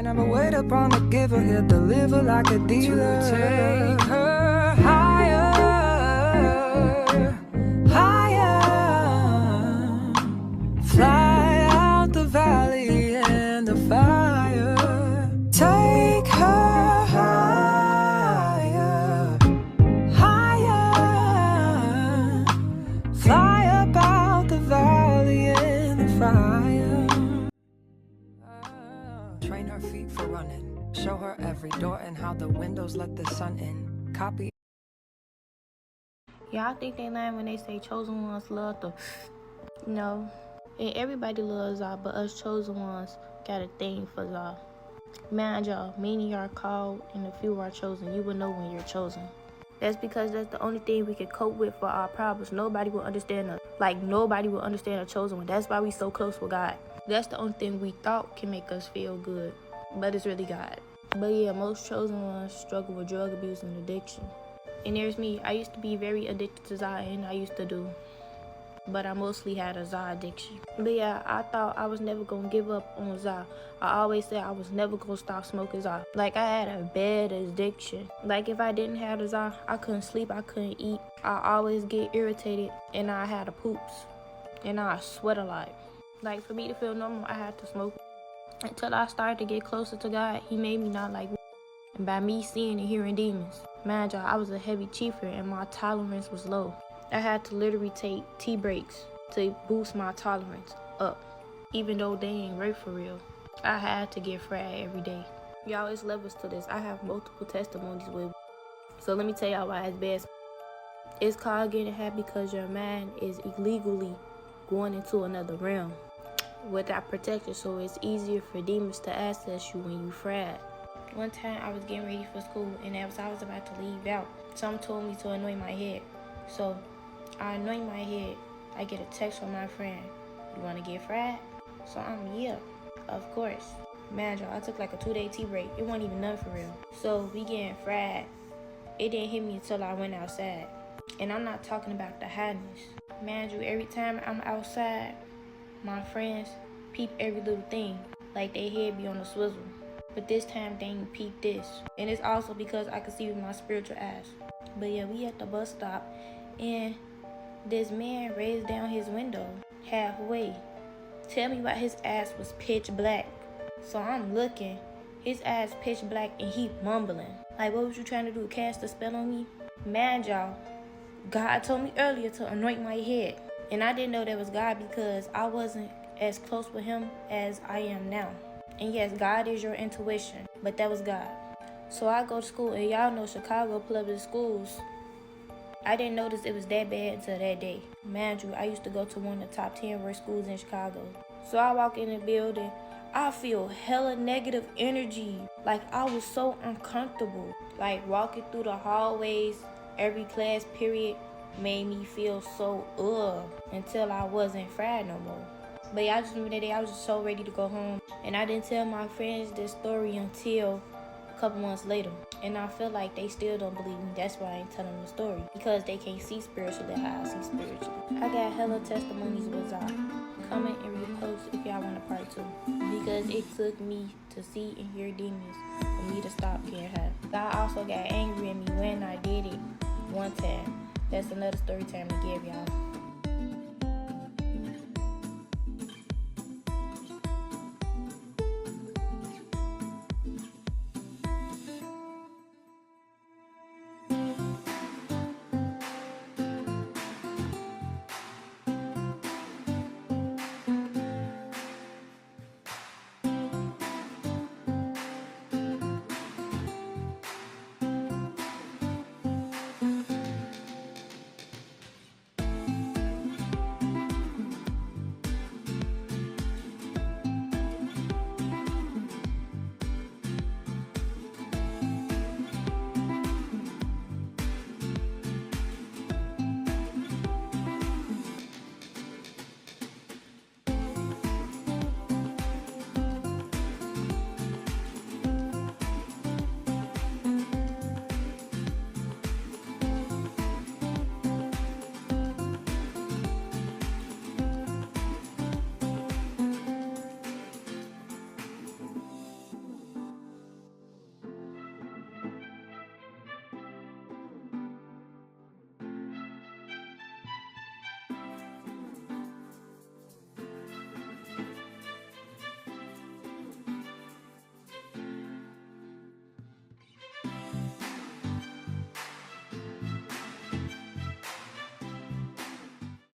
I never wait upon a giver, he'll deliver like a dealer. To take her higher, higher, fly out the valley and the fire. Take her higher, higher, fly up out the valley and the fire. Train her feet for running, show her every door and how the windows let the sun in. Copy. Y'all think they lying when they say chosen ones love the... No. And everybody loves y'all, but us chosen ones got a thing for y'all. Mind y'all, many are called and a few are chosen. You will know when you're chosen. That's because that's the only thing we can cope with for our problems. Nobody will understand us. Like, nobody will understand a chosen one. That's why we so close with God. That's the only thing we thought can make us feel good. But it's really God. But yeah, most chosen ones struggle with drug abuse and addiction. And there's me. I used to be very addicted to Zah, and I used to do. But I mostly had a Zah addiction. But yeah, I thought I was never going to give up on Zah. I always said I was never going to stop smoking Zah. Like, I had a bad addiction. Like, if I didn't have the Zah, I couldn't sleep, I couldn't eat. I always get irritated, and I had the poops. And I sweat a lot. Like, for me to feel normal, I had to smoke. Until I started to get closer to God, he made me not like weed. And by me seeing and hearing demons. Mind y'all, I was a heavy chiefer and my tolerance was low. I had to literally take tea breaks to boost my tolerance up. Even though they ain't right for real. I had to get fried every day. Y'all, it's levels to this. I have multiple testimonies with. So let me tell y'all why it's bad. It's called getting high because your mind is illegally going into another realm without protection, so it's easier for demons to access you when you fried. One time I was getting ready for school, and as I was about to leave out, someone told me to anoint my head. So I anoint my head. I get a text from my friend. You want to get fried? So I'm, yeah, of course. Man, y'all, I took like a 2-day tea break. It wasn't even none for real. So we getting fried. It didn't hit me until I went outside. And I'm not talking about the hotness. Man, you, every time I'm outside, my friends peep every little thing, like they head be on a swivel. But this time they ain't peep this. And it's also because I can see with my spiritual eyes. But yeah, we at the bus stop, and this man raised down his window halfway. Tell me why his ass was pitch black. So I'm looking, his ass pitch black and he mumbling. Like, what was you trying to do, cast a spell on me? Man, y'all, God told me earlier to anoint my head. And I didn't know that was God because I wasn't as close with him as I am now. And yes, God is your intuition, but that was God. So I go to school, and y'all know Chicago public schools. I didn't notice it was that bad until that day. Mind you, I used to go to one of the top 10 worst schools in Chicago. So I walk in the building, I feel hella negative energy. Like, I was so uncomfortable. Like, walking through the hallways, every class period made me feel so until I wasn't fried no more. But yeah, I just remember that day I was just so ready to go home. And I didn't tell my friends this story until a couple months later. And I feel like they still don't believe me. That's why I ain't telling them the story. Because they can't see spiritually how I see spiritually. I got hella testimonies with Zah. Comment and repost if y'all want a part 2. Because it took me to see and hear demons for me to stop getting high. God also got angry at me when I did it one time. That's another story time to give y'all.